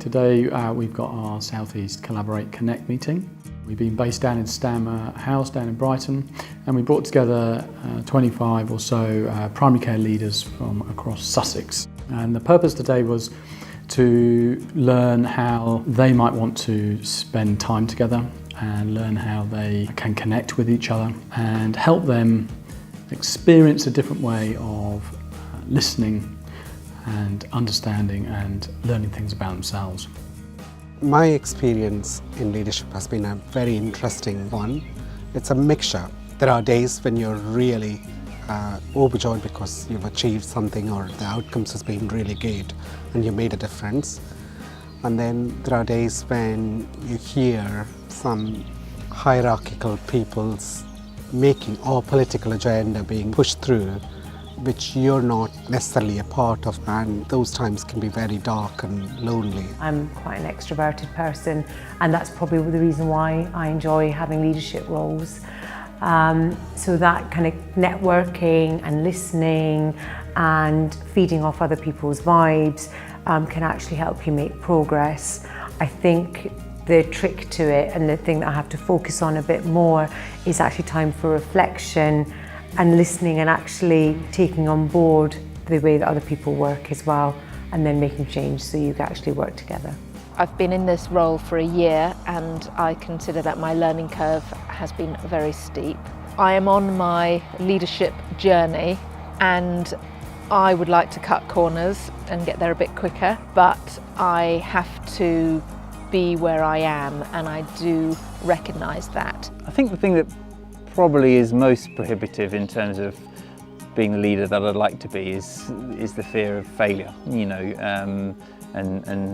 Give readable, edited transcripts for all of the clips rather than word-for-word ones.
Today we've got our South East Collaborate Connect meeting. We've been based down in Stanmer House down in Brighton, and we brought together 25 or so primary care leaders from across Sussex. And the purpose today was to learn how they might want to spend time together and learn how they can connect with each other and help them experience a different way of listening and understanding and learning things about themselves. My experience in leadership has been a very interesting one. It's a mixture. There are days when you're really overjoyed because you've achieved something or the outcomes has been really good and you made a difference. And then there are days when you hear some hierarchical people's making or political agenda being pushed through, which you're not necessarily a part of, and those times can be very dark and lonely. I'm quite an extroverted person, and that's probably the reason why I enjoy having leadership roles. So that kind of networking and listening and feeding off other people's vibes can actually help you make progress. I think the trick to it, and the thing that I have to focus on a bit more, is actually time for reflection and listening and actually taking on board the way that other people work as well, and then making change so you can actually work together. I've been in this role for a year and I consider that my learning curve has been very steep. I am on my leadership journey and I would like to cut corners and get there a bit quicker, but I have to be where I am, and I do recognise that. I think the thing that probably is most prohibitive in terms of being the leader that I'd like to be is the fear of failure, and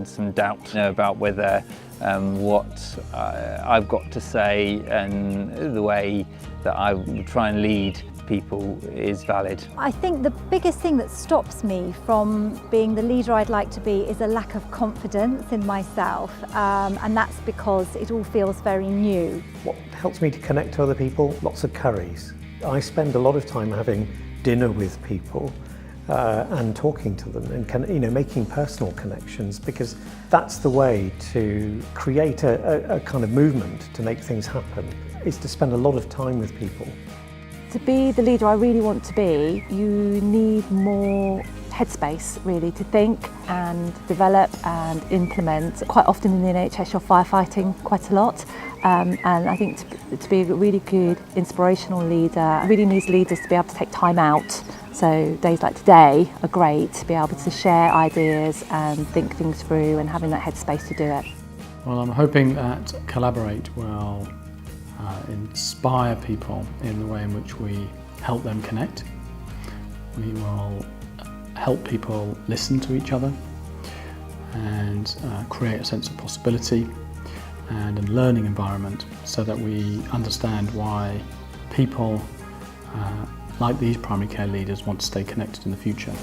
some doubt about whether what I've got to say and the way that I would try and lead people is valid. I think the biggest thing that stops me from being the leader I'd like to be is a lack of confidence in myself, and that's because it all feels very new. What helps me to connect to other people? Lots of curries. I spend a lot of time having dinner with people and talking to them and making personal connections, because that's the way to create a kind of movement to make things happen, is to spend a lot of time with people. To be the leader I really want to be, you need more headspace really to think and develop and implement. Quite often in the NHS you're firefighting quite a lot, and I think to be a really good inspirational leader really needs leaders to be able to take time out. So days like today are great to be able to share ideas and think things through and having that headspace to do it. Well, I'm hoping that Collaborate will inspire people in the way in which we help them connect. We will help people listen to each other and create a sense of possibility and a learning environment so that we understand why people like these primary care leaders want to stay connected in the future.